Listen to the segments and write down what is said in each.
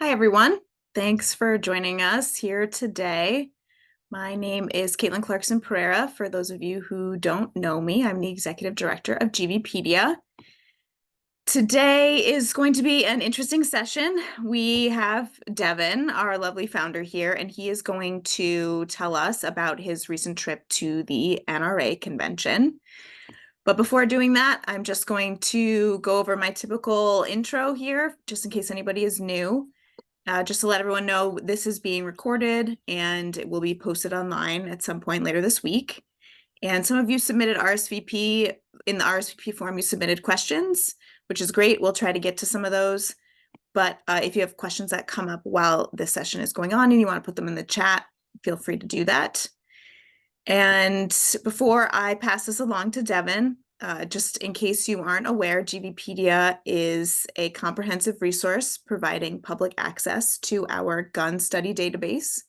Hi, everyone. Thanks for joining us here today. My name is Caitlin Clarkson Pereira. For those of you who don't know me, I'm the executive director of GVPedia. Today is going to be an interesting session. We have Devin, our lovely founder here, and he is going to tell us about his recent trip to the NRA Convention. But before doing that, I'm just going to go over my typical intro here, just in case anybody is new. Just to let everyone know, this is being recorded and it will be posted online at some point later this week. And some of you submitted RSVP. In the RSVP form, you submitted questions, which is great. We'll try to get to some of those. But if you have questions that come up while this session is going on and you want to put them in the chat, feel free to do that. And before I pass this along to Devin, just in case you aren't aware, GVPedia is a comprehensive resource providing public access to our gun study database,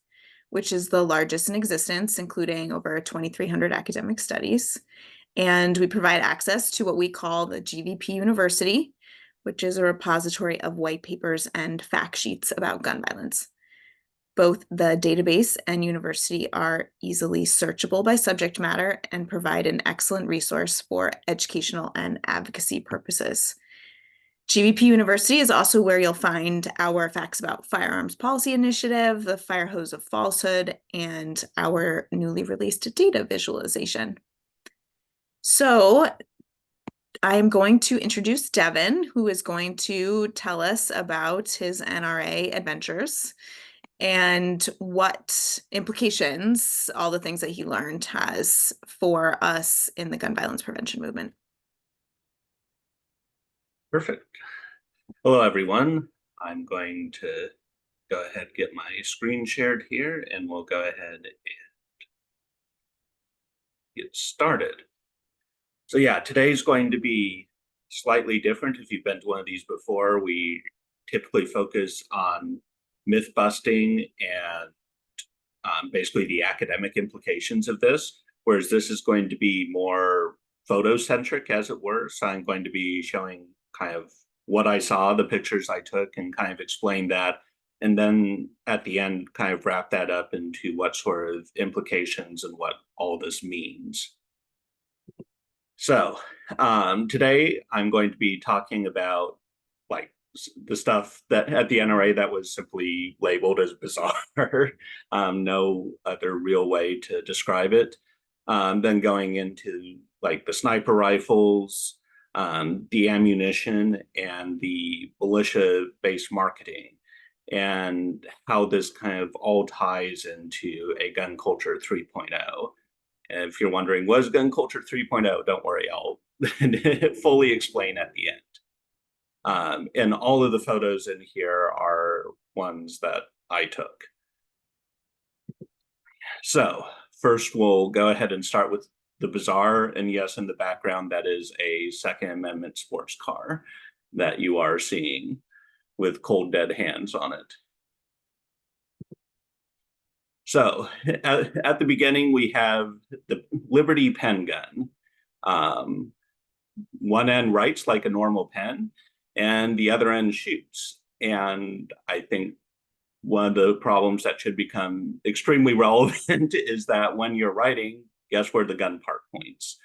which is the largest in existence, including over 2,300 academic studies. And we provide access to what we call the GVP University, which is a repository of white papers and fact sheets about gun violence. Both the database and university are easily searchable by subject matter and provide an excellent resource for educational and advocacy purposes. GVP University is also where you'll find our Facts About Firearms Policy Initiative, the Fire Hose of Falsehood, and our newly released data visualization. So I am going to introduce Devin, who is going to tell us about his NRA adventures and what implications all the things that he learned has for us in the gun violence prevention movement. Perfect. Hello, everyone. I'm going to go ahead and get my screen shared here, and we'll go ahead and get started. So yeah, today's going to be slightly different. If you've been to one of these before, we typically focus on myth busting and basically the academic implications of this, whereas this is going to be more photocentric, as it were. So I'm going to be showing kind of what I saw, the pictures I took, and kind of explain that. And then at the end, kind of wrap that up into what sort of implications and what all this means. So today I'm going to be talking about like the stuff that at the NRA that was simply labeled as bizarre, no other real way to describe it. Then going into like the sniper rifles, the ammunition, and the militia-based marketing, and how this kind of all ties into a gun culture 3.0. And if you're wondering, was gun culture 3.0? Don't worry, I'll fully explain at the end. And all of the photos in here are ones that I took. So first, we'll go ahead and start with the bizarre. And yes, in the background, that is a Second Amendment sports car that you are seeing with cold dead hands on it. So at the beginning, we have the Liberty pen gun. One end writes like a normal pen, and the other end shoots. And I think one of the problems that should become extremely relevant is that when you're writing, guess where the gun part points?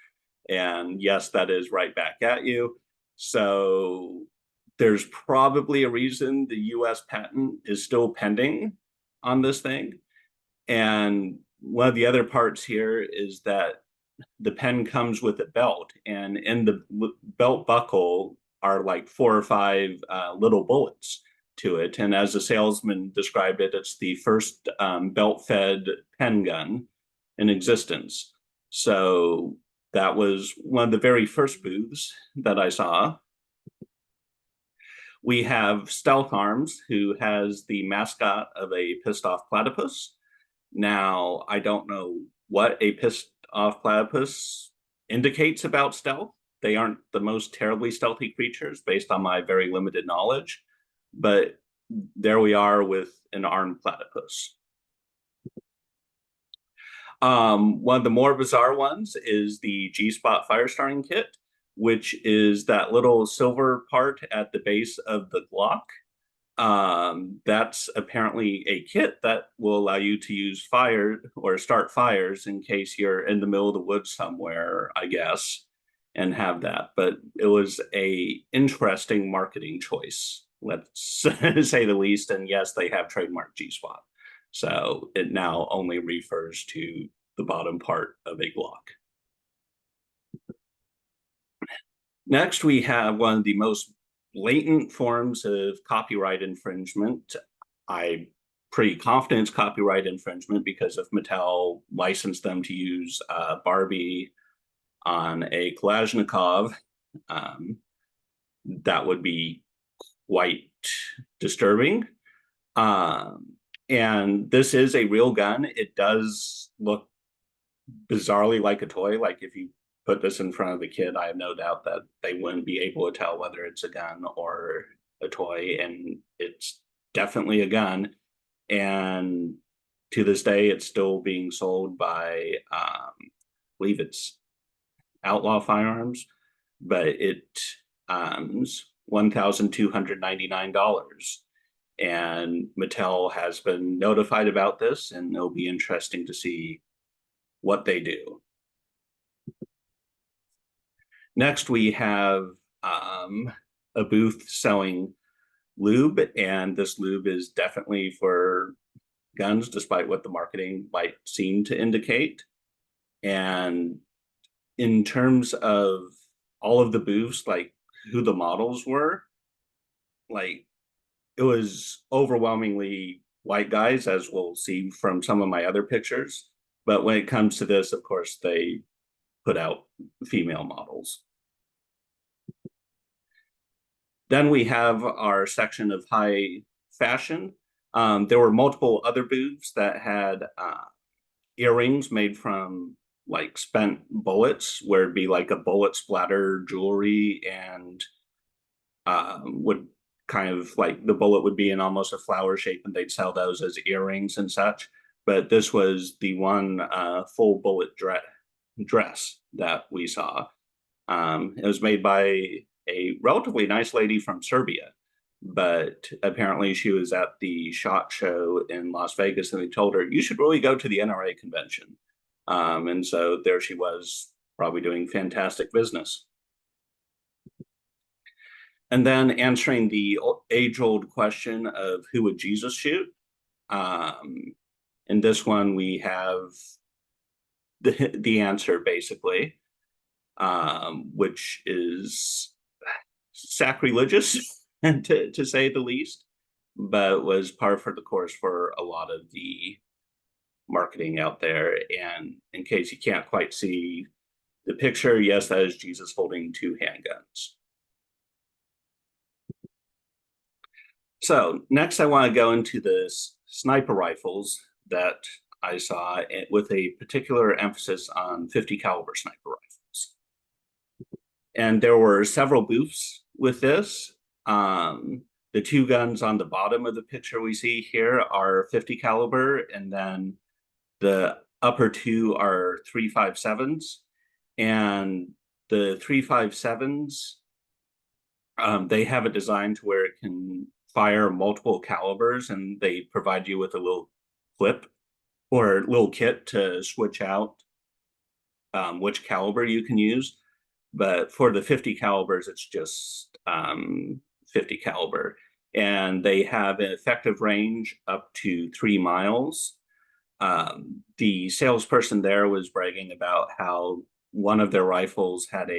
And yes, that is right back at you. So there's probably a reason the US patent is still pending on this thing. And one of the other parts here is that the pen comes with a belt, and in the belt buckle are like 4 or 5 little bullets to it. And as the salesman described it, it's the first belt-fed pen gun in existence. So that was one of the very first booths that I saw. We have Stealth Arms, who has the mascot of a pissed off platypus. Now, I don't know what a pissed off platypus indicates about stealth. They aren't the most terribly stealthy creatures based on my very limited knowledge, but there we are with an armed platypus. One of the more bizarre ones is the G-Spot fire starting kit, which is that little silver part at the base of the Glock. That's apparently a kit that will allow you to use fire or start fires in case you're in the middle of the woods somewhere, I guess, and have that. But it was a interesting marketing choice, let's say the least. And yes, they have trademarked G-Spot. So it now only refers to the bottom part of a Glock. Next, we have one of the most blatant forms of copyright infringement. I'm pretty confident it's copyright infringement because if Mattel licensed them to use Barbie on a Kalashnikov, um, that would be quite disturbing. Um, and this is a real gun. It does look bizarrely like a toy. Like if you put this in front of the kid, I have no doubt that they wouldn't be able to tell whether it's a gun or a toy. And it's definitely a gun. And to this day, it's still being sold by, I believe it's Outlaw Firearms, but it's $1,299. And Mattel has been notified about this, and it'll be interesting to see what they do. Next, we have a booth selling lube, and this lube is definitely for guns, despite what the marketing might seem to indicate. And in terms of all of the booths, like who the models were, like it was overwhelmingly white guys, as we'll see from some of my other pictures. But when it comes to this, of course, they put out female models. Then we have our section of high fashion. There were multiple other booths that had earrings made from like spent bullets, where it'd be like a bullet splatter jewelry, and would kind of like the bullet would be in almost a flower shape, and they'd sell those as earrings and such. But this was the one full bullet dress that we saw. It was made by a relatively nice lady from Serbia, but apparently she was at the SHOT Show in Las Vegas, and they told her, you should really go to the NRA convention. And so there she was, probably doing fantastic business. And then answering the age-old question of who would Jesus shoot? In this one, we have the answer, basically, which is sacrilegious, to say the least, but was par for the course for a lot of the marketing out there. And in case you can't quite see the picture, yes, that is Jesus holding two handguns. So next I want to go into the sniper rifles that I saw, with a particular emphasis on 50 caliber sniper rifles. And there were several booths with this. The two guns on the bottom of the picture we see here are 50 caliber, and then the upper two are 357s. And the 357s, they have a design to where it can fire multiple calibers, and they provide you with a little clip or little kit to switch out which caliber you can use. But for the 50 calibers, it's just 50 caliber. And they have an effective range up to 3 miles. The salesperson there was bragging about how one of their rifles had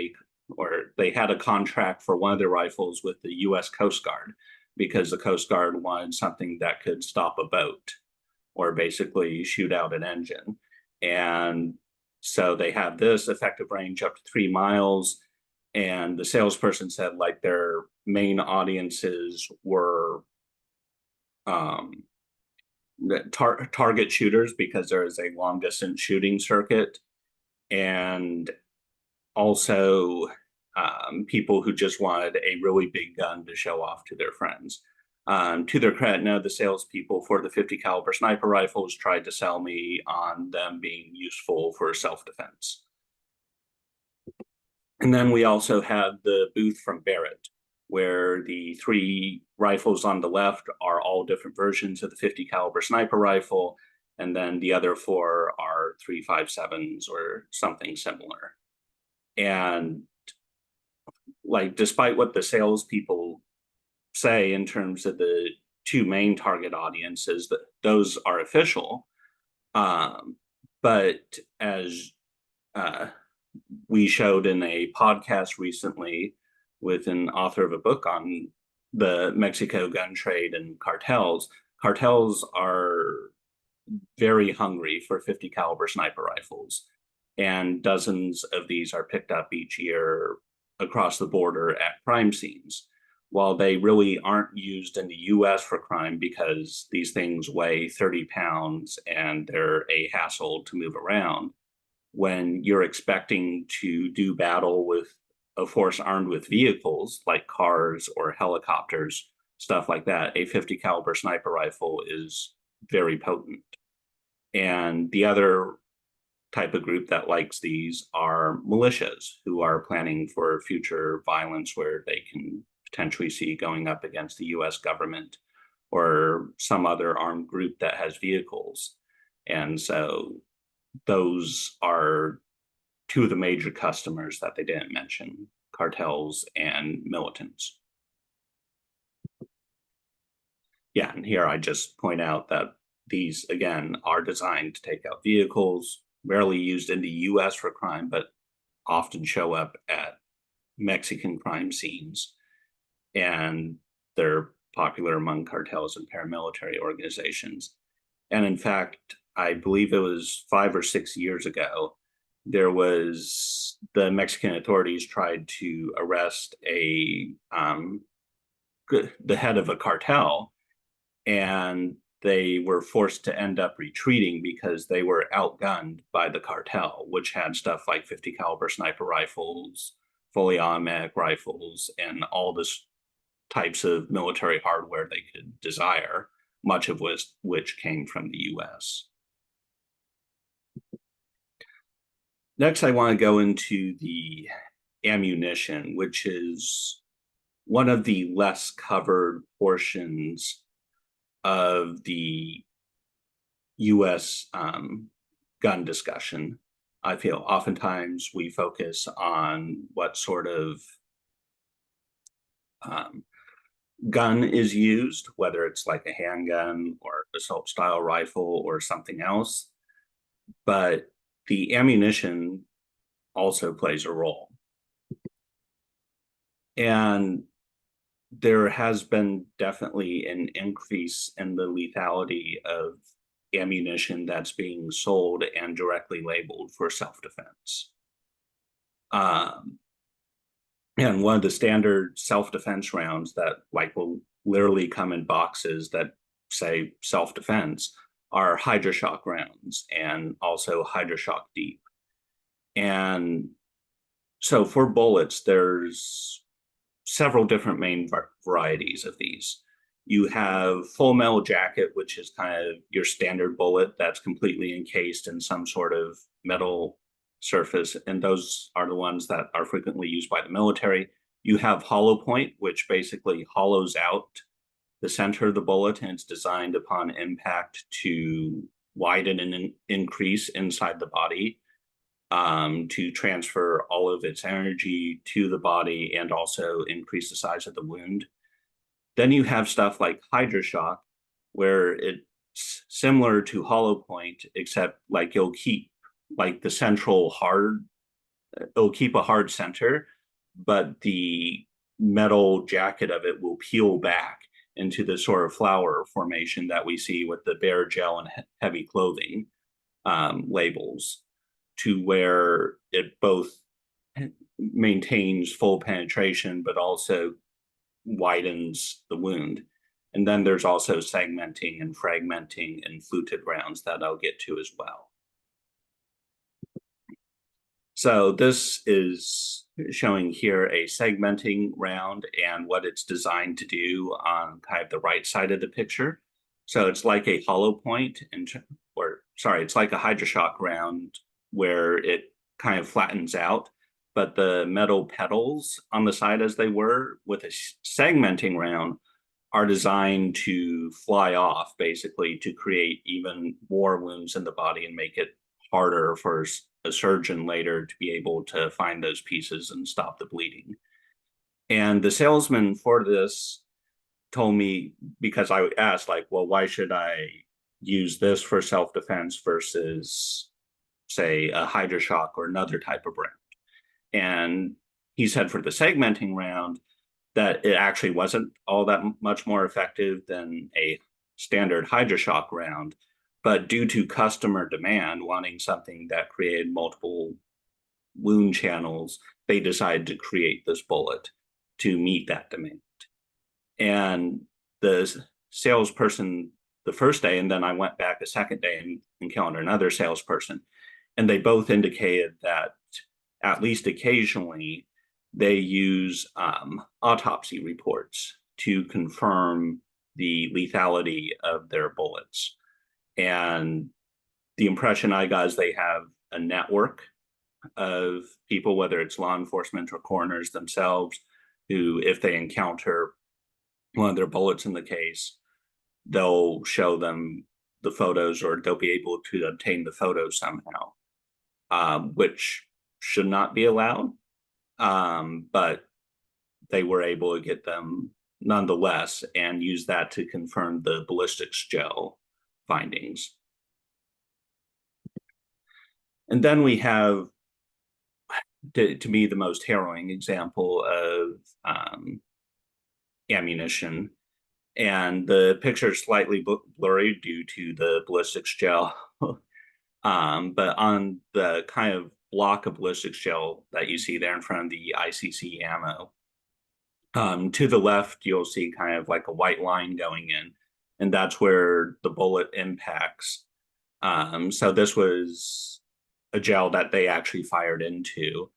they had a contract for one of their rifles with the US Coast Guard, because the Coast Guard wanted something that could stop a boat or basically shoot out an engine. And so they have this effective range up to 3 miles. And the salesperson said like their main audiences were target shooters, because there is a long distance shooting circuit, and also people who just wanted a really big gun to show off to their friends. To their credit, none of the salespeople for the 50 caliber sniper rifles tried to sell me on them being useful for self-defense. And then we also had the booth from Barrett. where the three rifles on the left are all different versions of the 50 caliber sniper rifle, and then the other four are 357s or something similar. And like, despite what the salespeople say in terms of the two main target audiences, that those are official. But as we showed in a podcast recently with an author of a book on the Mexico gun trade and cartels, cartels are very hungry for 50 caliber sniper rifles, and dozens of these are picked up each year across the border at crime scenes. While they really aren't used in the US for crime because these things weigh 30 pounds and they're a hassle to move around, when you're expecting to do battle with a force armed with vehicles like cars or helicopters, stuff like that, a 50 caliber sniper rifle is very potent. And the other type of group that likes these are militias who are planning for future violence where they can potentially see going up against the US government or some other armed group that has vehicles. And so those are two of the major customers that they didn't mention, cartels and militants. Yeah, and here I just point out that these, again, are designed to take out vehicles, rarely used in the US for crime, but often show up at Mexican crime scenes. And they're popular among cartels and paramilitary organizations. And in fact, I believe it was 5 or 6 years ago, there was the Mexican authorities tried to arrest the head of a cartel, and they were forced to end up retreating because they were outgunned by the cartel, which had stuff like 50 caliber sniper rifles, fully automatic rifles, and all this types of military hardware they could desire, much of which came from the US. Next, I want to go into the ammunition, which is one of the less covered portions of the US gun discussion. I feel oftentimes we focus on what sort of gun is used, whether it's like a handgun or assault style rifle or something else. But the ammunition also plays a role. And there has been definitely an increase in the lethality of ammunition that's being sold and directly labeled for self-defense. And one of the standard self-defense rounds that like will literally come in boxes that say self-defense are Hydroshock rounds and also Hydroshock Deep. And so for bullets, there's several different main varieties of these. You have full metal jacket, which is kind of your standard bullet that's completely encased in some sort of metal surface, and those are the ones that are frequently used by the military. You have hollow point, which basically hollows out the center of the bullet, and it's designed upon impact to widen and increase inside the body to transfer all of its energy to the body and also increase the size of the wound. Then you have stuff like Hydroshock, where it's similar to hollow point, except like you'll keep like the central hard, it'll keep a hard center, but the metal jacket of it will peel back into the sort of flower formation that we see with the bare gel and heavy clothing labels, to where it both maintains full penetration but also widens the wound. And then there's also segmenting and fragmenting and fluted rounds that I'll get to as well. So this is showing here a segmenting round and what it's designed to do on kind of the right side of the picture. So it's like a hollow point, it's like a Hydroshock round where it kind of flattens out, but the metal petals on the side as they were with a segmenting round are designed to fly off, basically to create even more wounds in the body and make it harder for a surgeon later to be able to find those pieces and stop the bleeding. And the salesman for this told me, because I asked, like, well, why should I use this for self-defense versus, say, a HydroShock or another type of round? And he said for the segmenting round that it actually wasn't all that much more effective than a standard HydroShock round, but due to customer demand wanting something that created multiple wound channels, they decided to create this bullet to meet that demand. And the salesperson the first day, and then I went back a second day and encountered another salesperson, and they both indicated that at least occasionally they use autopsy reports to confirm the lethality of their bullets. And the impression I got is they have a network of people, whether it's law enforcement or coroners themselves, who, if they encounter one of their bullets in the case, they'll show them the photos, or they'll be able to obtain the photos somehow, which should not be allowed. But they were able to get them nonetheless and use that to confirm the ballistics gel findings. And then we have, to me, the most harrowing example of ammunition. And the picture is slightly blurry due to the ballistics gel. But on the kind of block of ballistics gel that you see there in front of the ICC ammo, to the left, you'll see kind of like a white line going in, and that's where the bullet impacts. So this was a gel that they actually fired into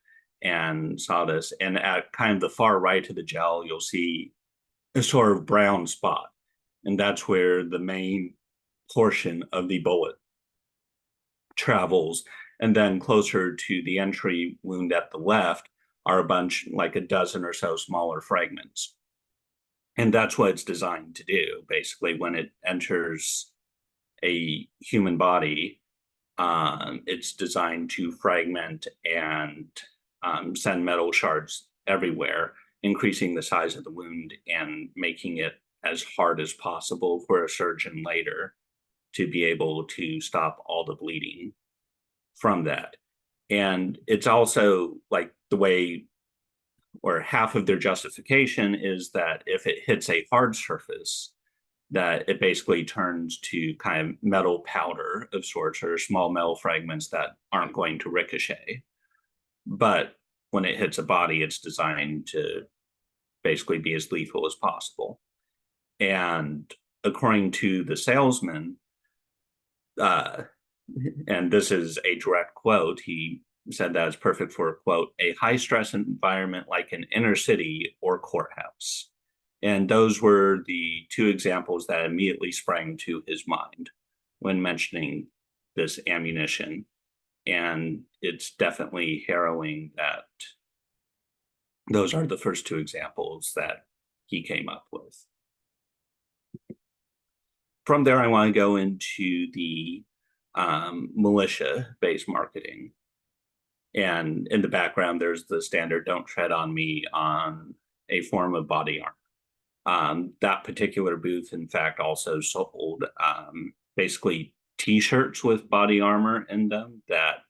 and saw this. And at kind of the far right of the gel, you'll see a sort of brown spot. And that's where the main portion of the bullet travels. And then closer to the entry wound at the left are a bunch, like a dozen or so smaller fragments. And that's what it's designed to do. Basically, when it enters a human body, it's designed to fragment and send metal shards everywhere, increasing the size of the wound and making it as hard as possible for a surgeon later to be able to stop all the bleeding from that. And it's also like the way, or half of their justification is that if it hits a hard surface, that it basically turns to kind of metal powder of sorts, or small metal fragments that aren't going to ricochet. But when it hits a body, it's designed to basically be as lethal as possible. And according to the salesman, and this is a direct quote, he said that it's perfect for, quote, a high stress environment like an inner city or courthouse. And those were the two examples that immediately sprang to his mind when mentioning this ammunition. And it's definitely harrowing that those are the first two examples that he came up with. From there, I want to go into the militia-based marketing. And in the background, there's the standard "don't tread on me" on a form of body armor. That particular booth, in fact, also sold basically T-shirts with body armor in them that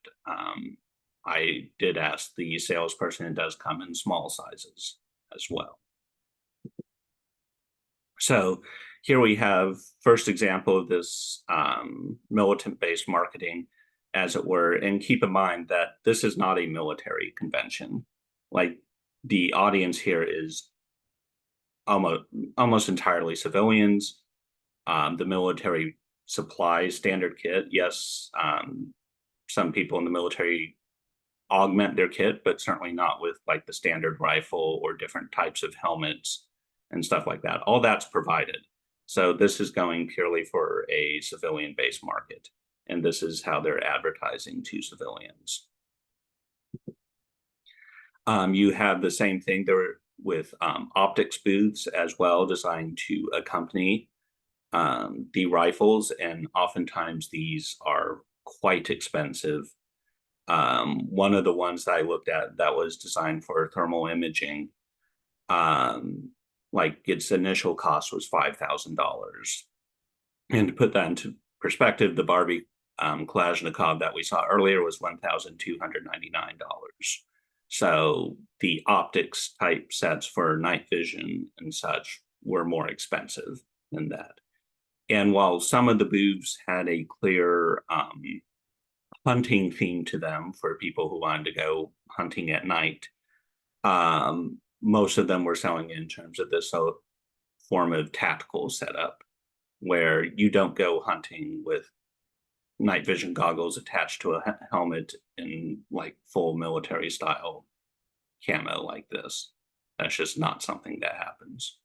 I did ask the salesperson. It does come in small sizes as well. So here we have first example of this militant-based marketing, as it were. And keep in mind that this is not a military convention. Like, the audience here is almost entirely civilians. The military supplies standard kit. Yes, some people in the military augment their kit, but certainly not with like the standard rifle or different types of helmets and stuff like that. All that's provided. So this is going purely for a civilian-based market, and this is how they're advertising to civilians. You have the same thing there with optics booths as well, designed to accompany the rifles, and oftentimes these are quite expensive. One of the ones that I looked at that was designed for thermal imaging, like its initial cost was $5,000. And to put that into perspective, the Barbie Kalashnikov that we saw earlier was $1,299. So the optics type sets for night vision and such were more expensive than that. And while some of the booths had a clear hunting theme to them for people who wanted to go hunting at night, most of them were selling in terms of this form of tactical setup where you don't go hunting with night vision goggles attached to a helmet in like full military style camo like this. That's just not something that happens.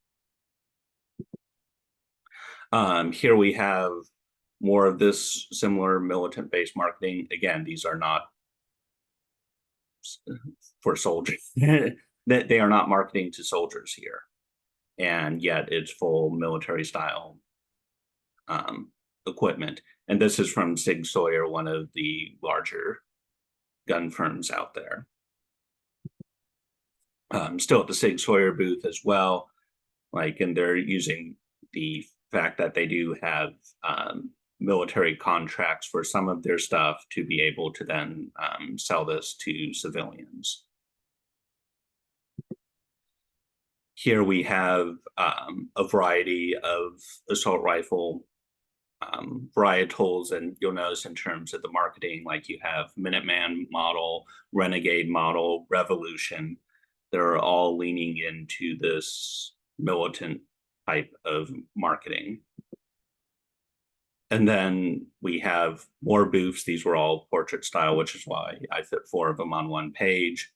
Here we have more of this similar militant based marketing. Again, these are not for soldiers. They are not marketing to soldiers here. And yet it's full military style equipment. And this is from Sig Sauer, one of the larger gun firms out there. Still at the Sig Sauer booth as well, and they're using the fact that they do have military contracts for some of their stuff to be able to then sell this to civilians. Here we have a variety of assault rifle varietals, and you'll notice in terms of the marketing, like you have Minuteman model, Renegade model, Revolution. They're all leaning into this militant type of marketing. And then we have more booths. These were all portrait style, which is why I fit 4 of them on one page.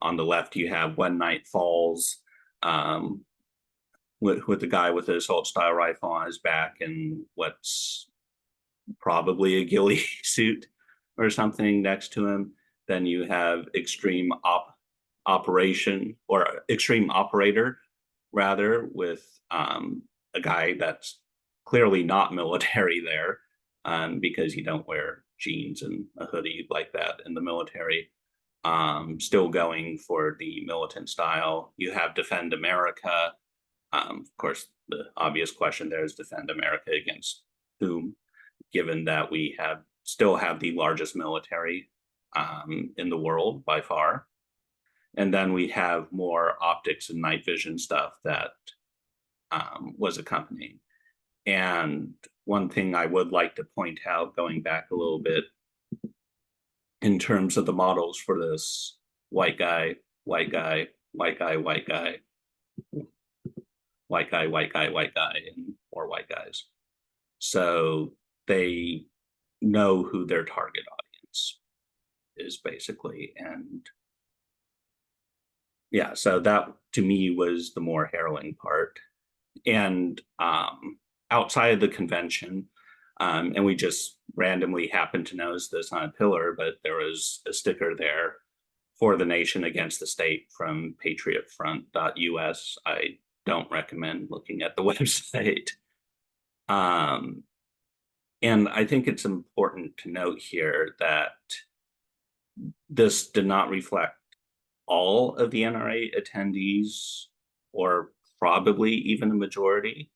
On the left, you have When Night Falls, with the guy with the assault style rifle on his back and what's probably a ghillie suit or something next to him. Then you have Extreme Operator, rather, with a guy that's clearly not military there, because you don't wear jeans and a hoodie like that in the military. Still going for the militant style. You have Defend America. Of course, the obvious question there is defend America against whom, given that we still have the largest military in the world by far. And then we have more optics and night vision stuff that was accompanying. And one thing I would like to point out, going back a little bit, in terms of the models for this white guy, white guy, white guy, white guy, white guy, white guy, white guy, and more white guys. So they know who their target audience is, basically. And yeah, so that to me was the more harrowing part. And outside of the convention, and we just randomly happened to notice this on a pillar, but there was a sticker there for the nation against the state from patriotfront.us. I don't recommend looking at the website. And I think it's important to note here that this did not reflect all of the NRA attendees, or probably even a majority.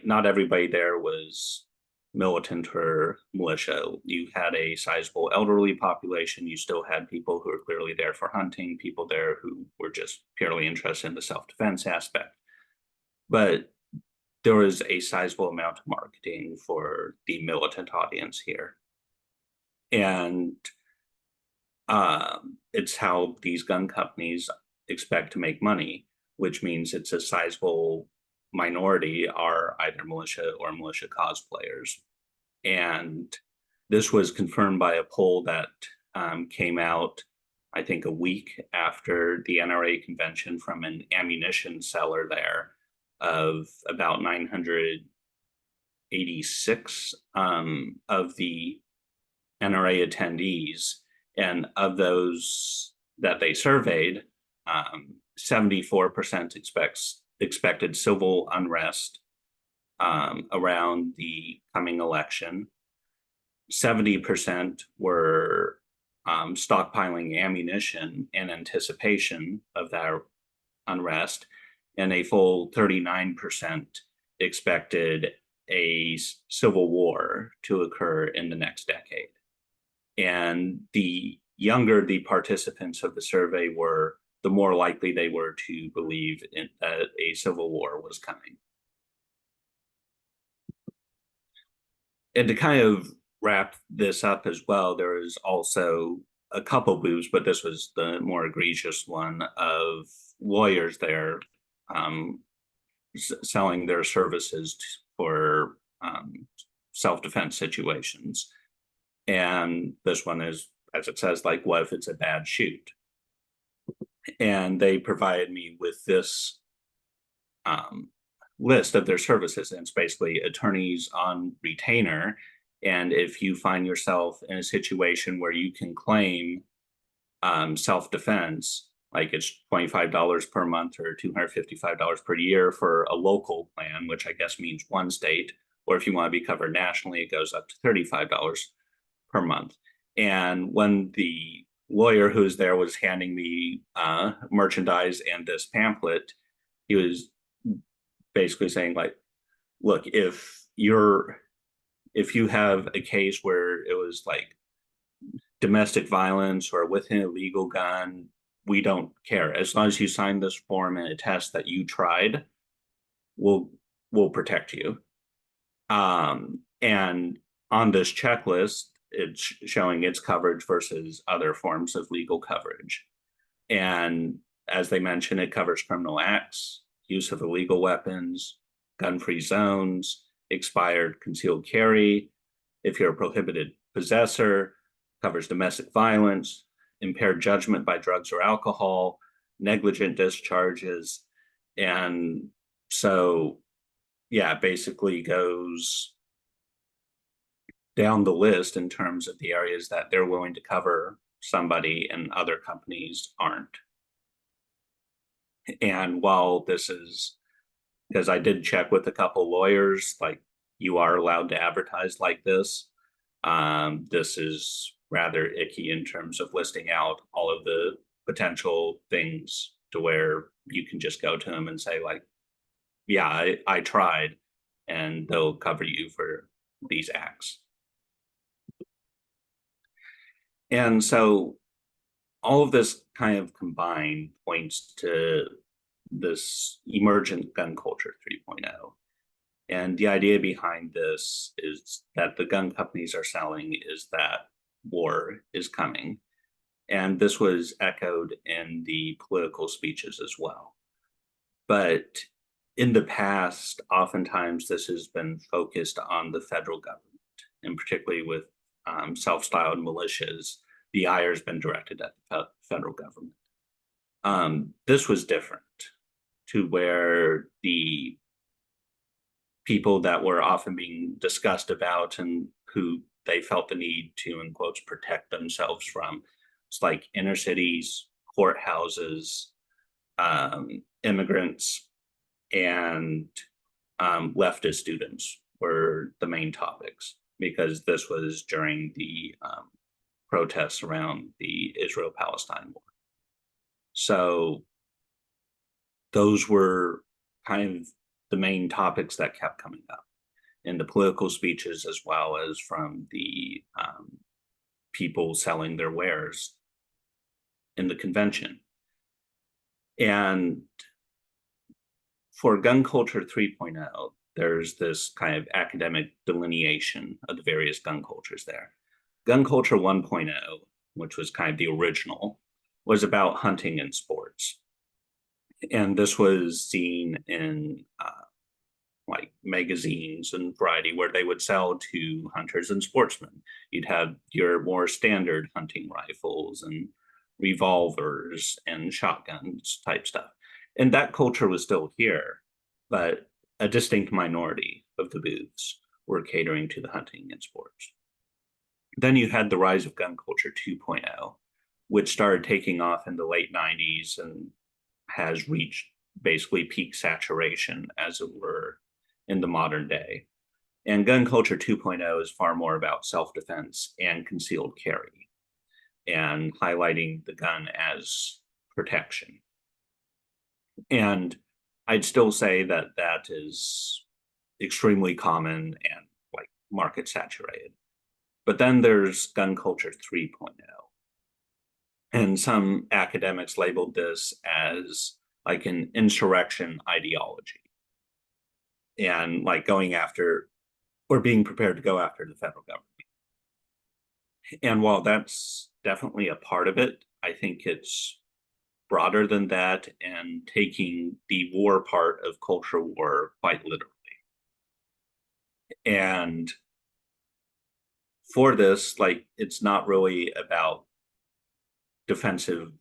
Not everybody there was militant or militia. You had a sizable elderly population. You still had people who were clearly there for hunting, people there who were just purely interested in the self-defense aspect. But there was a sizable amount of marketing for the militant audience here. And it's how these gun companies expect to make money, which means it's a sizable minority are either militia or militia cosplayers. And this was confirmed by a poll that came out, I think, a week after the NRA convention, from an ammunition seller there, of about 986 of the NRA attendees. And of those that they surveyed, 74% expected civil unrest around the coming election. 70% were stockpiling ammunition in anticipation of that unrest, and a full 39% expected a civil war to occur in the next decade. And the younger the participants of the survey were, the more likely they were to believe that a civil war was coming. And to kind of wrap this up as well, there is also a couple booths, but this was the more egregious one, of lawyers there selling their services for self-defense situations. And this one is, as it says, like, what if it's a bad shoot? And they provided me with this list of their services, and it's basically attorneys on retainer. And if you find yourself in a situation where you can claim self-defense, like it's $25 per month or $255 per year for a local plan, which I guess means one state, or if you want to be covered nationally, it goes up to $35 per month. And when the lawyer who's there was handing me merchandise and this pamphlet, he was basically saying, like, look, if you have a case where it was like domestic violence or with an illegal gun, we don't care. As long as you sign this form and attest that you tried, we'll protect you. And on this checklist, it's showing its coverage versus other forms of legal coverage. And as they mentioned, it covers criminal acts, use of illegal weapons, gun-free zones, expired concealed carry, if you're a prohibited possessor, covers domestic violence, impaired judgment by drugs or alcohol, negligent discharges. And so, yeah, basically goes down the list in terms of the areas that they're willing to cover somebody and other companies aren't. And while this is, because I did check with a couple lawyers, like, you are allowed to advertise like this. This is rather icky in terms of listing out all of the potential things to where you can just go to them and say, like, yeah, I tried, and they'll cover you for these acts. And so all of this kind of combined points to this emergent gun culture 3.0. And the idea behind this is that the gun companies are selling is that war is coming. And this was echoed in the political speeches as well. But in the past, oftentimes this has been focused on the federal government, and particularly with self-styled militias, the ire has been directed at the federal government. This was different, to where the people that were often being discussed about and who they felt the need to, in quotes, protect themselves from, it's like inner cities, courthouses, immigrants, and leftist students were the main topics, because this was during the protests around the Israel-Palestine war. So those were kind of the main topics that kept coming up in the political speeches, as well as from the people selling their wares in the convention. And for Gun Culture 3.0, there's this kind of academic delineation of the various gun cultures there. Gun Culture 1.0, which was kind of the original, was about hunting and sports. And this was seen in like magazines and variety, where they would sell to hunters and sportsmen. You'd have your more standard hunting rifles and revolvers and shotguns type stuff. And that culture was still here, but a distinct minority of the booths were catering to the hunting and sports. Then you had the rise of Gun Culture 2.0, which started taking off in the late 90s and has reached basically peak saturation, as it were, in the modern day. And gun culture 2.0 is far more about self-defense and concealed carry and highlighting the gun as protection. And I'd still say that that is extremely common and like market saturated. But then there's gun culture 3.0. And some academics labeled this as like an insurrection ideology and like going after or being prepared to go after the federal government. And while that's definitely a part of it, I think it's broader than that and taking the war part of culture war quite literally. And for this, like, it's not really about defensive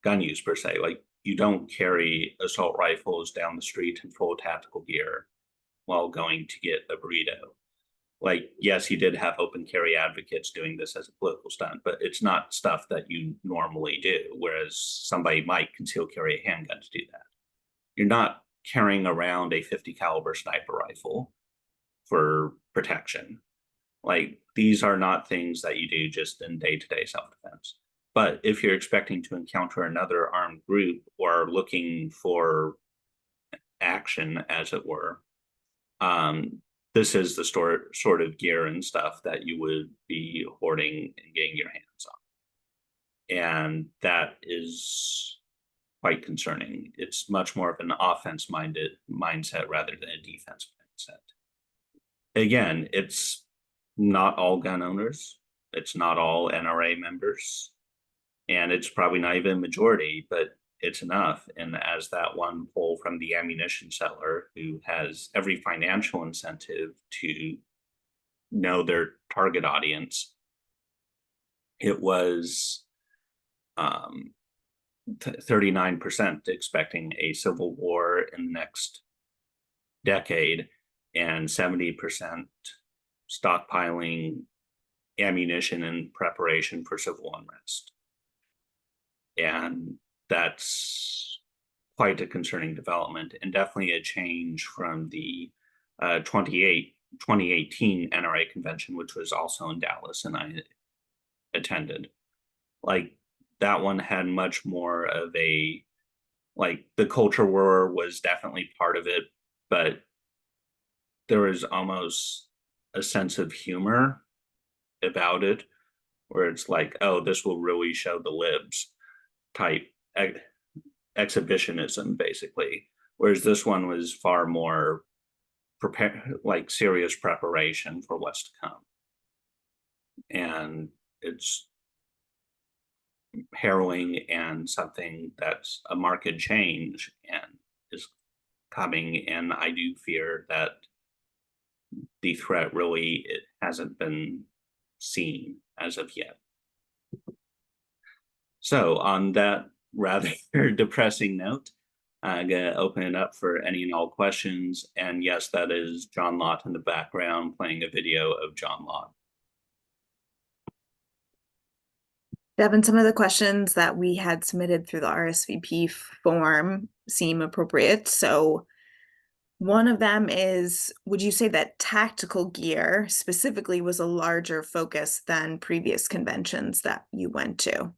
gun use per se. Like, you don't carry assault rifles down the street in full tactical gear while going to get a burrito. Like, yes, you did have open carry advocates doing this as a political stunt, but it's not stuff that you normally do, whereas somebody might conceal carry a handgun to do that. You're not carrying around a 50 caliber sniper rifle for protection. Like, these are not things that you do just in day-to-day self-defense. But if you're expecting to encounter another armed group or looking for action, as it were, this is the sort of gear and stuff that you would be hoarding and getting your hands on. And that is quite concerning. It's much more of an offense-minded mindset rather than a defense mindset. Again, it's not all gun owners. It's not all NRA members. And it's probably not even a majority, but it's enough. And as that one poll from the ammunition seller, who has every financial incentive to know their target audience, it was 39% expecting a civil war in the next decade and 70% stockpiling ammunition in preparation for civil unrest. And that's quite a concerning development and definitely a change from the 2018 NRA Convention, which was also in Dallas and I attended. Like, that one had much more of a, like, the culture war was definitely part of it, but there was almost a sense of humor about it, where it's like, oh, this will really show the libs type exhibitionism, basically. Whereas this one was far more like serious preparation for what's to come. And it's harrowing and something that's a market change and is coming. And I do fear that the threat really it hasn't been seen as of yet. So on that rather depressing note, I'm going to open it up for any and all questions. And yes, that is John Lott in the background playing a video of John Lott. Devin, some of the questions that we had submitted through the RSVP form seem appropriate. So one of them is, would you say that tactical gear specifically was a larger focus than previous conventions that you went to?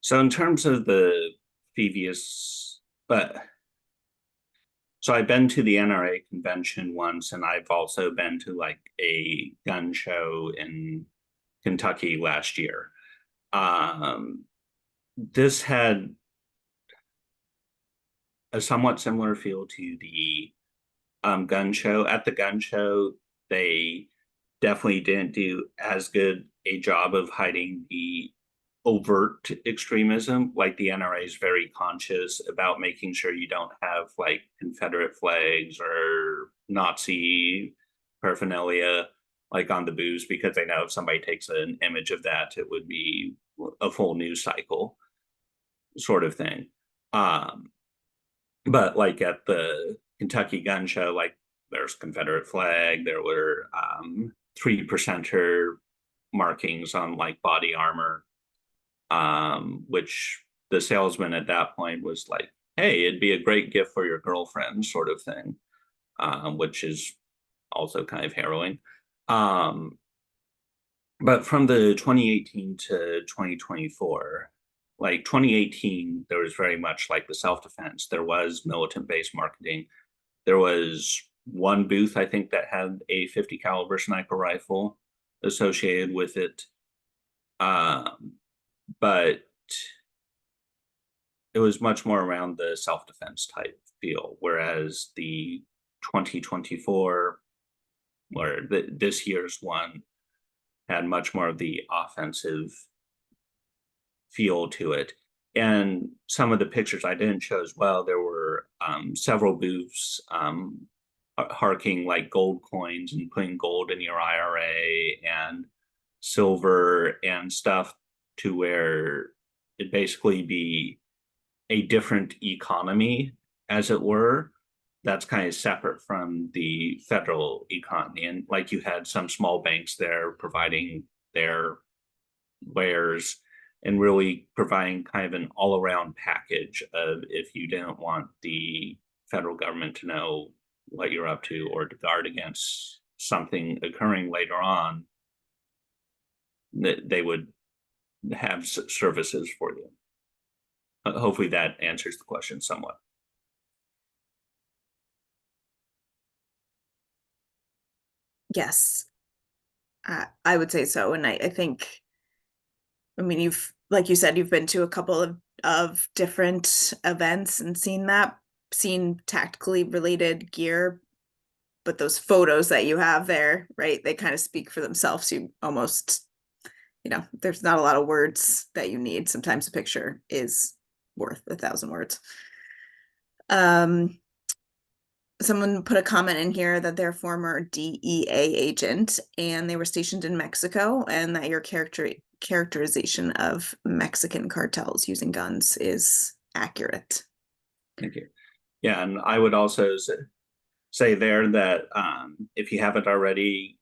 So in terms of the previous, so I've been to the NRA convention once, and I've also been to like a gun show in Kentucky last year. This had a somewhat similar feel to the gun show. At the gun show, they definitely didn't do as good a job of hiding the overt extremism. Like, the NRA is very conscious about making sure you don't have like Confederate flags or Nazi paraphernalia like on the booze, because they know if somebody takes an image of that, it would be a full news cycle sort of thing. But like at the Kentucky gun show, like, there's Confederate flag, there were 3%er markings on like body armor, which the salesman at that point was like, hey, it'd be a great gift for your girlfriend, sort of thing, which is also kind of harrowing. But from the 2018 to 2024, like 2018, there was very much like the self-defense. There was militant-based marketing. There was one booth, I think, that had a 50 caliber sniper rifle associated with it. But it was much more around the self-defense type feel, whereas the 2024 or this year's one had much more of the offensive feel to it. And some of the pictures I didn't show as well, there were several booths harking like gold coins and putting gold in your IRA and silver and stuff, to where it basically be a different economy, as it were, that's kind of separate from the federal economy. And like you had some small banks there providing their wares and really providing kind of an all-around package of, if you didn't want the federal government to know what you're up to or to guard against something occurring later on, that they would have services for you. Hopefully that answers the question somewhat. Yes, I would say so. And I think, I mean, like you said, you've been to a couple of different events and seen tactically related gear, but those photos that you have there, right, they kind of speak for themselves. You almost, there's not a lot of words that you need. Sometimes a picture is worth 1,000 words. Someone put a comment in here that they're former DEA agent and they were stationed in Mexico, and that your characterization of Mexican cartels using guns is accurate. Thank you. Yeah, and I would also say there that if you haven't already,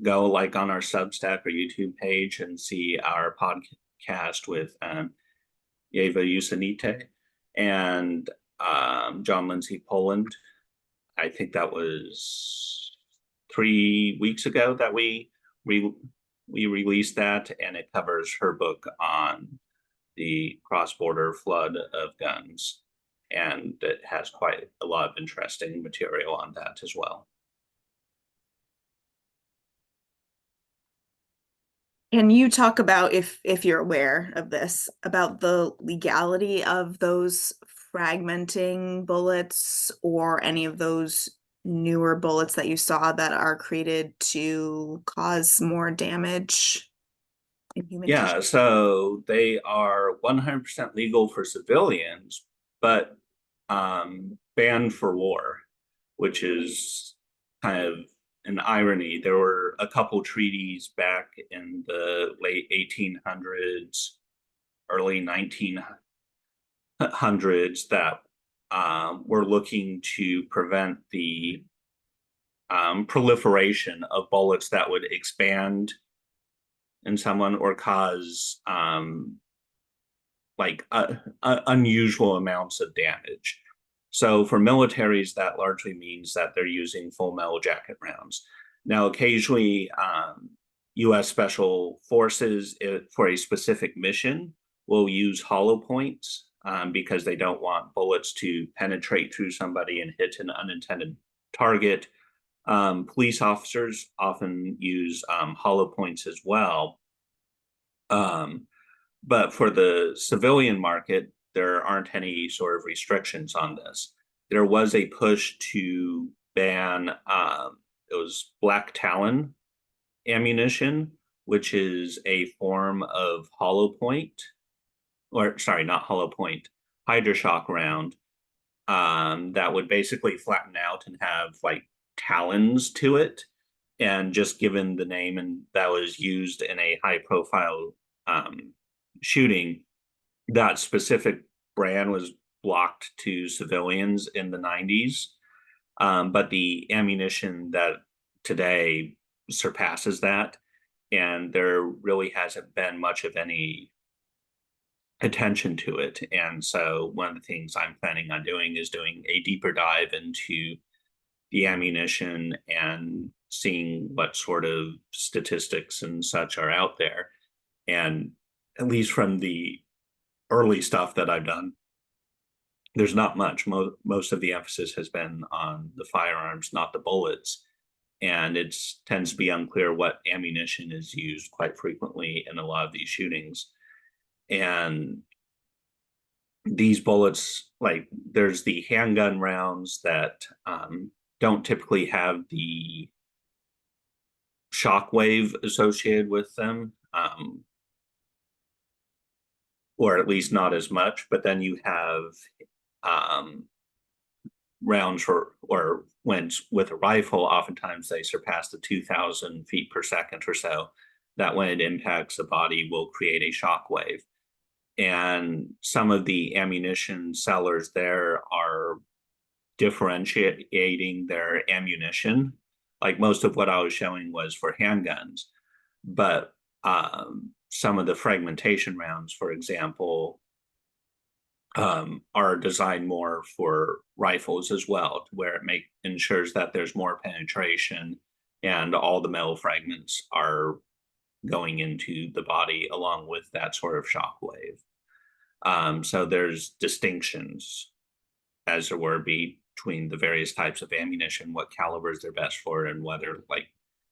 go like on our Substack or YouTube page and see our podcast with Eva Usanite and John Lindsay Poland. I think that was 3 weeks ago that we released that, and it covers her book on the cross-border flood of guns, and it has quite a lot of interesting material on that as well. And you talk about, if you're aware of this, about the legality of those fragmenting bullets or any of those newer bullets that you saw that are created to cause more damage in human tissue. Yeah, so they are 100% legal for civilians, but banned for war, which is kind of an irony. There were a couple treaties back in the late 1800s, early 1900s that were looking to prevent the proliferation of bullets that would expand in someone or cause unusual amounts of damage. So for militaries, that largely means that they're using full metal jacket rounds. Now, occasionally, U.S. Special Forces, for a specific mission, will use hollow points because they don't want bullets to penetrate through somebody and hit an unintended target. Police officers often use hollow points as well. But for the civilian market, there aren't any sort of restrictions on this. There was a push to ban, it was Black Talon ammunition, which is a form of hollow point, or sorry, not hollow point, Hydroshock round, that would basically flatten out and have like talons to it. And just given the name, and that was used in a high profile shooting, that specific brand was blocked to civilians in the 90s. But the ammunition that today surpasses that. And there really hasn't been much of any attention to it. And so one of the things I'm planning on doing is doing a deeper dive into the ammunition and seeing what sort of statistics and such are out there. And at least from the early stuff that I've done, there's not much. Most of the emphasis has been on the firearms, not the bullets. And it tends to be unclear what ammunition is used quite frequently in a lot of these shootings. And these bullets, like there's the handgun rounds that don't typically have the shockwave associated with them, or at least not as much. But then you have rounds or when with a rifle, oftentimes they surpass the 2,000 feet per second or so. That when it impacts the body will create a shockwave. And some of the ammunition sellers there are differentiating their ammunition. Like most of what I was showing was for handguns, but some of the fragmentation rounds, for example, are designed more for rifles as well, where it ensures that there's more penetration and all the metal fragments are going into the body along with that sort of shockwave. So there's distinctions, as there were, between the various types of ammunition, what calibers they're best for, and whether like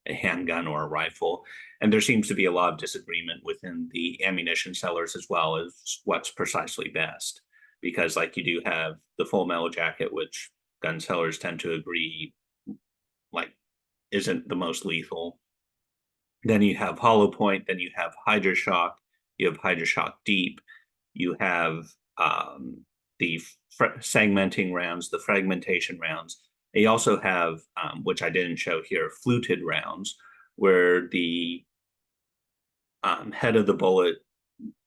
a handgun or a rifle. And there seems to be a lot of disagreement within the ammunition sellers as well as what's precisely best. Because like you do have the full metal jacket, which gun sellers tend to agree like isn't the most lethal. Then you have hollow point, then you have Hydroshock, you have Hydroshock Deep, you have the segmenting rounds, the fragmentation rounds. You also have, which I didn't show here, fluted rounds, where the head of the bullet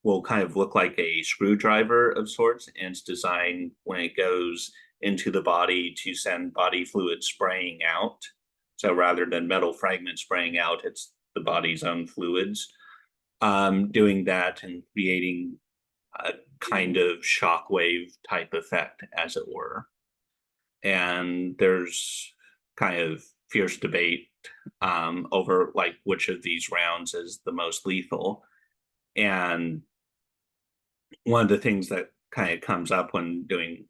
will kind of look like a screwdriver of sorts, and it's designed when it goes into the body to send body fluid spraying out. So rather than metal fragments spraying out, it's the body's own fluids doing that and creating a kind of shockwave type effect, as it were. And there's kind of fierce debate over like which of these rounds is the most lethal. And one of the things that kind of comes up when doing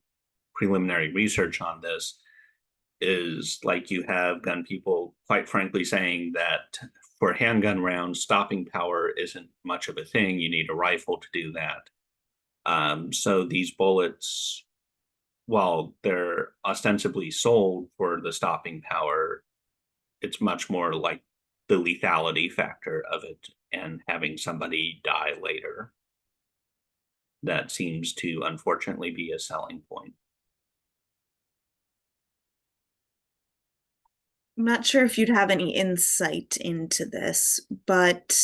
preliminary research on this is like you have gun people quite frankly saying that for handgun rounds, stopping power isn't much of a thing. You need a rifle to do that. So these bullets, while they're ostensibly sold for the stopping power, it's much more like the lethality factor of it and having somebody die later. That seems to unfortunately be a selling point. I'm not sure if you'd have any insight into this, but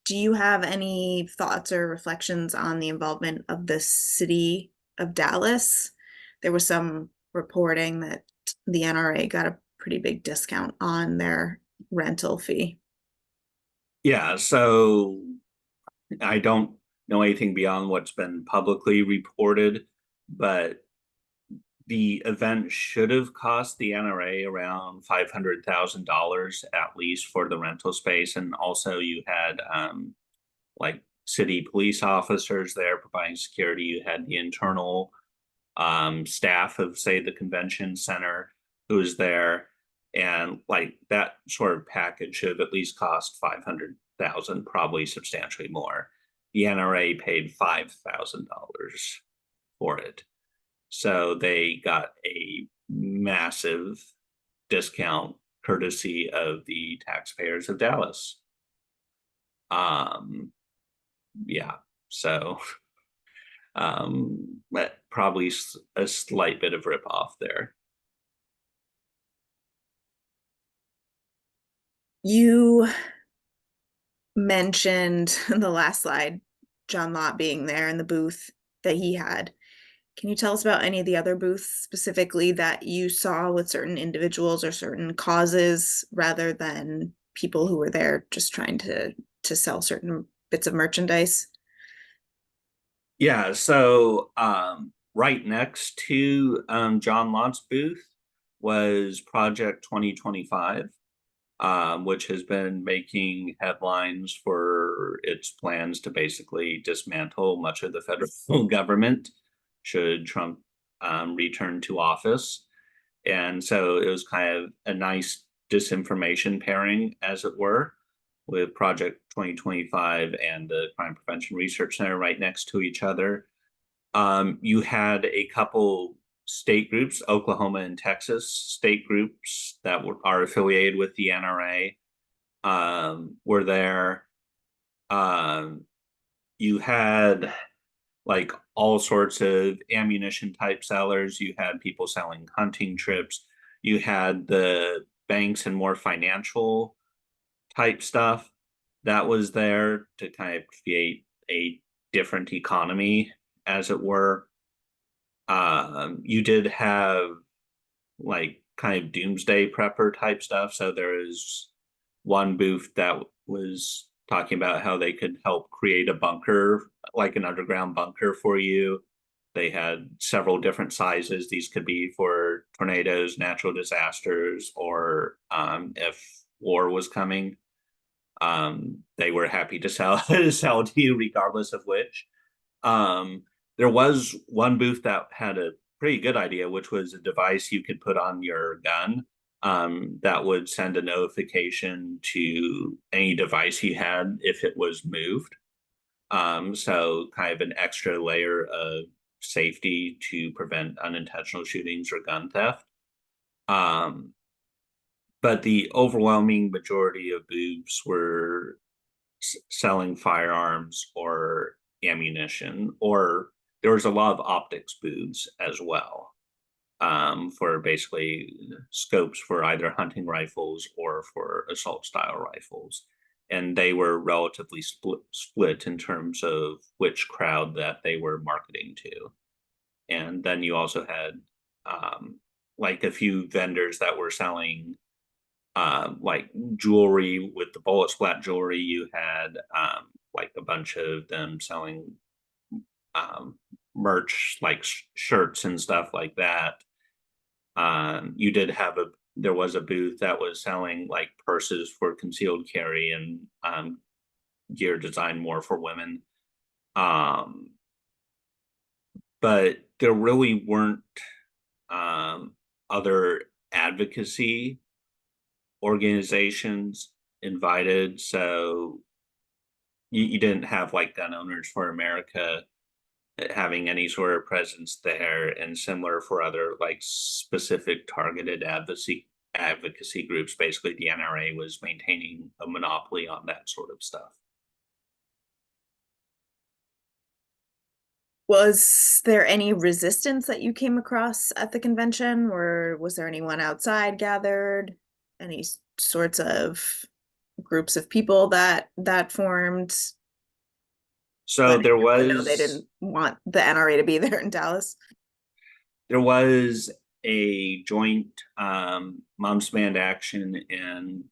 do you have any thoughts or reflections on the involvement of the city of Dallas? There was some reporting that the NRA got a pretty big discount on their rental fee. Yeah, so I don't know anything beyond what's been publicly reported, but the event should have cost the NRA around $500,000 at least for the rental space. And also you had like city police officers there providing security. You had the internal staff of, say, the convention center who was there. And like that sort of package should have at least cost 500,000, probably substantially more. The NRA paid $5,000 for it. So they got a massive discount courtesy of the taxpayers of Dallas. Yeah, so but probably a slight bit of rip off there. You mentioned in the last slide John Lott being there in the booth that he had. Can you tell us about any of the other booths specifically that you saw with certain individuals or certain causes rather than people who were there just trying to sell certain bits of merchandise? Yeah, so right next to John Lott's booth was Project 2025, which has been making headlines for its plans to basically dismantle much of the federal government should Trump return to office. And so it was kind of a nice disinformation pairing, as it were, with Project 2025 and the Crime Prevention Research Center right next to each other. You had a couple state groups, Oklahoma and Texas state groups that are affiliated with the NRA, were there. Um, you had like all sorts of ammunition type sellers. You had people selling hunting trips. You had the banks and more financial type stuff that was there to kind of create a different economy, as it were. You did have like kind of doomsday prepper type stuff. So there is one booth that was talking about how they could help create a bunker, like an underground bunker for you. They had several different sizes. These could be for tornadoes, natural disasters, or if war was coming. They were happy to sell sell to you regardless of which. Um, there was one booth that had a pretty good idea, which was a device you could put on your gun that would send a notification to any device you had if it was moved. So kind of an extra layer of safety to prevent unintentional shootings or gun theft. Um, but the overwhelming majority of booths were selling firearms or ammunition, or there was a lot of optics booths as well, for basically scopes for either hunting rifles or for assault style rifles. And they were relatively split in terms of which crowd that they were marketing to. And then you also had like a few vendors that were selling like jewelry with the bullet splat jewelry. You had like a bunch of them selling um, merch like shirts and stuff like that. You did have there was a booth that was selling like purses for concealed carry and gear designed more for women. Um, but there really weren't um, other advocacy organizations invited. So you didn't have like Gun Owners for America having any sort of presence there, and similar for other like specific targeted advocacy groups. Basically, the NRA was maintaining a monopoly on that sort of stuff. Was there any resistance that you came across at the convention, or was there anyone outside gathered? Any sorts of groups of people that formed? So Letting everyone know they didn't want the NRA to be there in Dallas. there was a joint Moms Demand Action and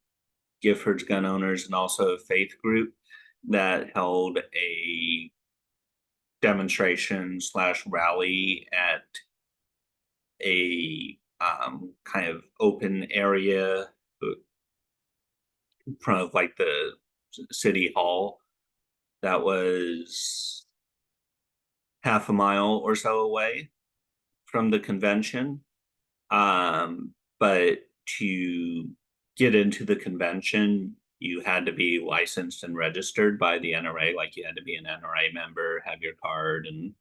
Gifford's Gun Owners, and also a faith group that held a demonstration slash rally at a kind of open area in front of like the city hall that was half a mile or so away from the convention. But to get into the convention, you had to be licensed and registered by the NRA. Like you had to be an NRA member, have your card, and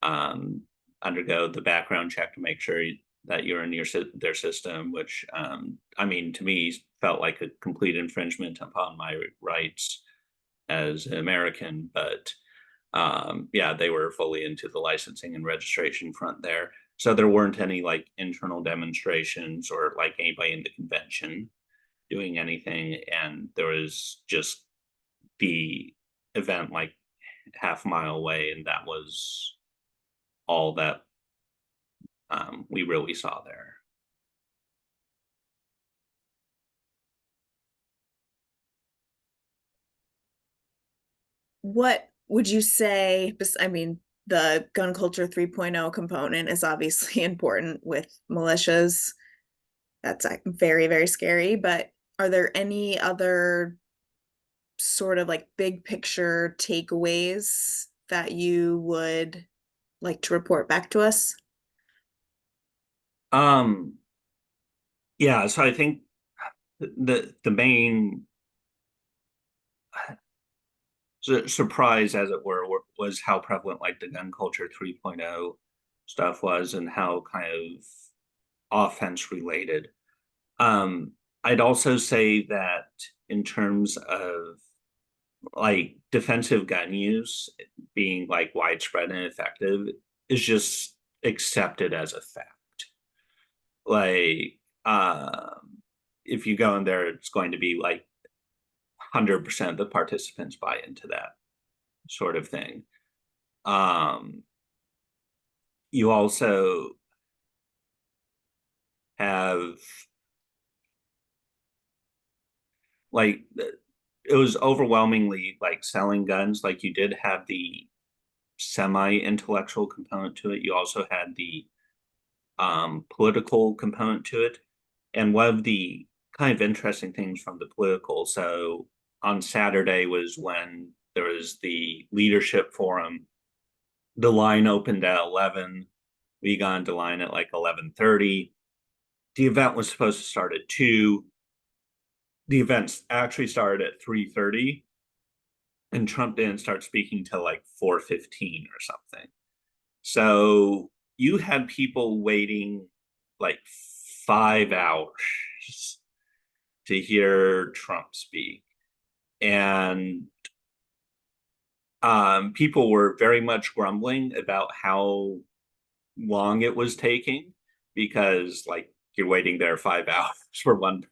um, undergo the background check to make sure that you're in their system. Which, I mean, to me, felt like a complete infringement upon my rights as an American. But yeah, they were fully into the licensing and registration front there. So there weren't any like internal demonstrations or like anybody in the convention doing anything. And there was just the event like half a mile away. And that was all that we really saw there. what would you say? I mean, the gun culture 3.0 component is obviously important with militias. That's very, very scary. But are there any other sort of like big picture takeaways that you would like to report back to us? Um, yeah, so I think the main surprise, as it were, was how prevalent like the gun culture 3.0 stuff was and how kind of offense related. Um, I'd also say that in terms of like defensive gun use being like widespread and effective is just accepted as a fact. Like, if you go in there, it's going to be like 100% of the participants buy into that sort of thing. Um, you also have like it was overwhelmingly like selling guns. Like you did have the semi-intellectual component to it. You also had the political component to it. And one of the kind of interesting things from the political, so on Saturday was when there was the leadership forum. The line opened at 11. We got into line at like 11:30. The event was supposed to start at 2. The event actually started at 3:30, and Trump didn't start speaking till like 4:15 or something. So you had people waiting like 5 hours to hear Trump speak. And people were very much grumbling about how long it was taking because, like, you're waiting there 5 hours for one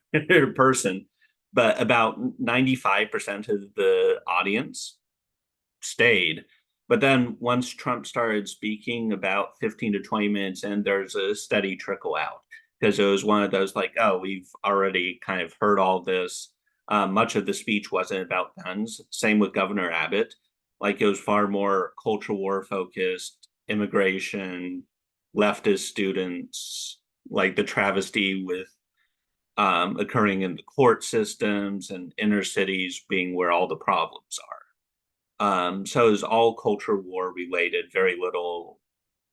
person. But about 95% of the audience stayed. But then once Trump started speaking about 15 to 20 minutes in, there's a steady trickle out because it was one of those like, oh, we've already kind of heard all this. Much of the speech wasn't about guns. Same with Governor Abbott. Like it was far more culture war focused, immigration, leftist students, like the travesty with occurring in the court systems and inner cities being where all the problems are. So it's all culture war related, very little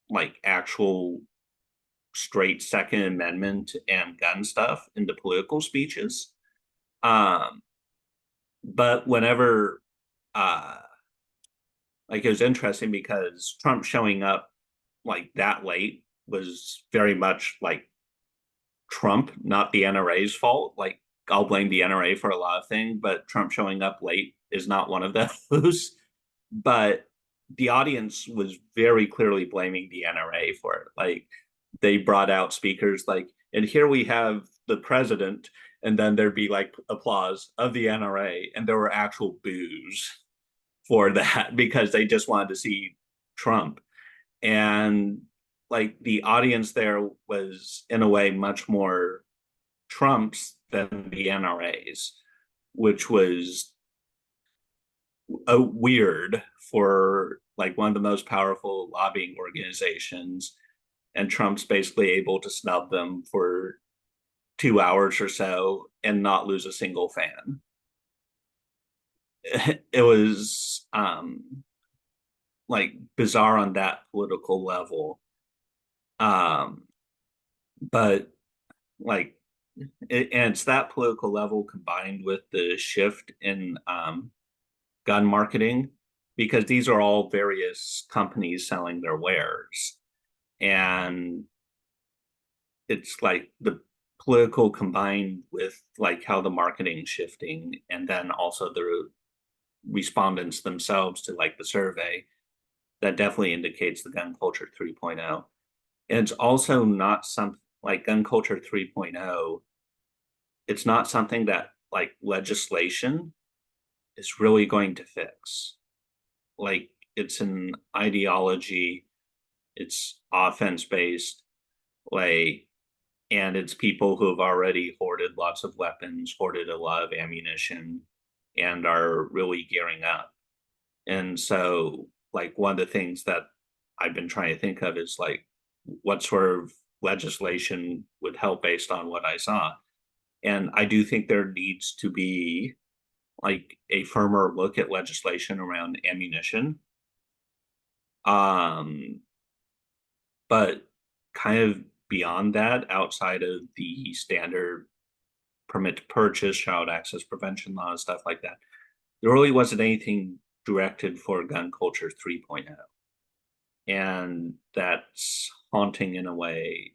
like actual straight Second Amendment and gun stuff in the political speeches. Um, but whenever, uh, like it was interesting because Trump showing up like that late was very much like Trump, not the NRA's fault. Like I'll blame the NRA for a lot of things, but Trump showing up late is not one of those. But the audience was very clearly blaming the NRA for it. Like they brought out speakers like, and here we have the president, and then there'd be like applause of the NRA, and there were actual boos for that because they just wanted to see Trump. And like the audience there was in a way much more Trump's than the NRA's, which was weird for like one of the most powerful lobbying organizations, and Trump's basically able to snub them for 2 hours or so and not lose a single fan. It was like bizarre on that political level. Um, but like and it's that political level combined with the shift in gun marketing because these are all various companies selling their wares, and it's like the political combined with like how the marketing shifting and then also the respondents themselves to like the survey that definitely indicates the gun culture 3.0. And it's also not some like gun culture 3.0, it's not something that like legislation is really going to fix. Like it's an ideology, it's offense based, like, and it's people who have already hoarded lots of weapons, hoarded a lot of ammunition, and are really gearing up. And so, like, one of the things that I've been trying to think of is like, what sort of legislation would help based on what I saw. And I do think there needs to be like a firmer look at legislation around ammunition. Um, but kind of beyond that, outside of the standard permit to purchase, child access prevention laws, stuff like that, there really wasn't anything directed for gun culture 3.0. And that's haunting in a way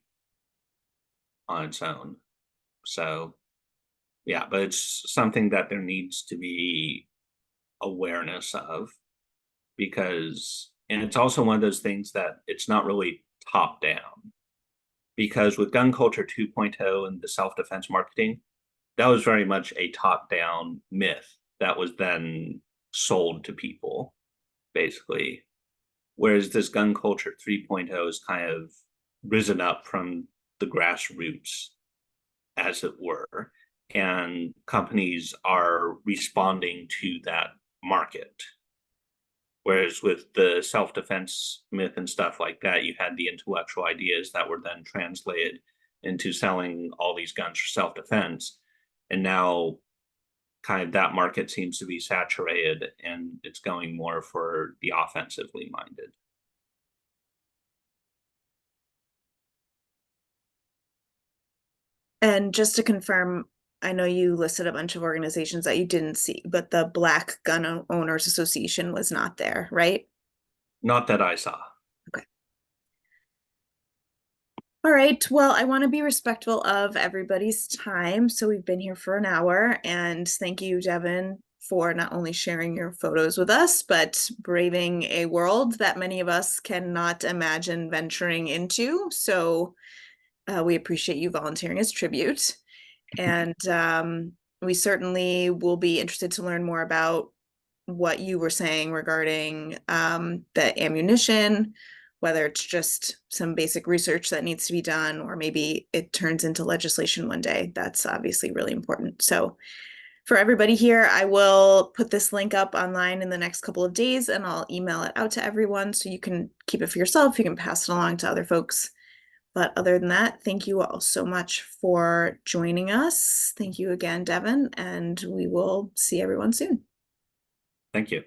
on its own. So, yeah, but it's something that there needs to be awareness of because, and it's also one of those things that it's not really top down because with gun culture 2.0 and the self-defense marketing, that was very much a top-down myth that was then sold to people, basically. Whereas this gun culture 3.0 is kind of risen up from the grassroots, as it were, and companies are responding to that market. Whereas with the self-defense myth and stuff like that, you had the intellectual ideas that were then translated into selling all these guns for self-defense. And now kind of that market seems to be saturated and it's going more for the offensively minded. And just to confirm, I know you listed a bunch of organizations that you didn't see, but the Black Gun Owners Association was not there, right? Not that I saw. Okay. All right. Well, I want to be respectful of everybody's time. So we've been here for an hour. And thank you, Devin, for not only sharing your photos with us, but braving a world that many of us cannot imagine venturing into. So we appreciate you volunteering as tribute. And we certainly will be interested to learn more about what you were saying regarding the ammunition, whether it's just some basic research that needs to be done, or maybe it turns into legislation one day. That's obviously really important. So for everybody here, I will put this link up online in the next couple of days and I'll email it out to everyone so you can keep it for yourself. You can pass it along to other folks. But other than that, thank you all so much for joining us. Thank you again, Devin, and we will see everyone soon. Thank you.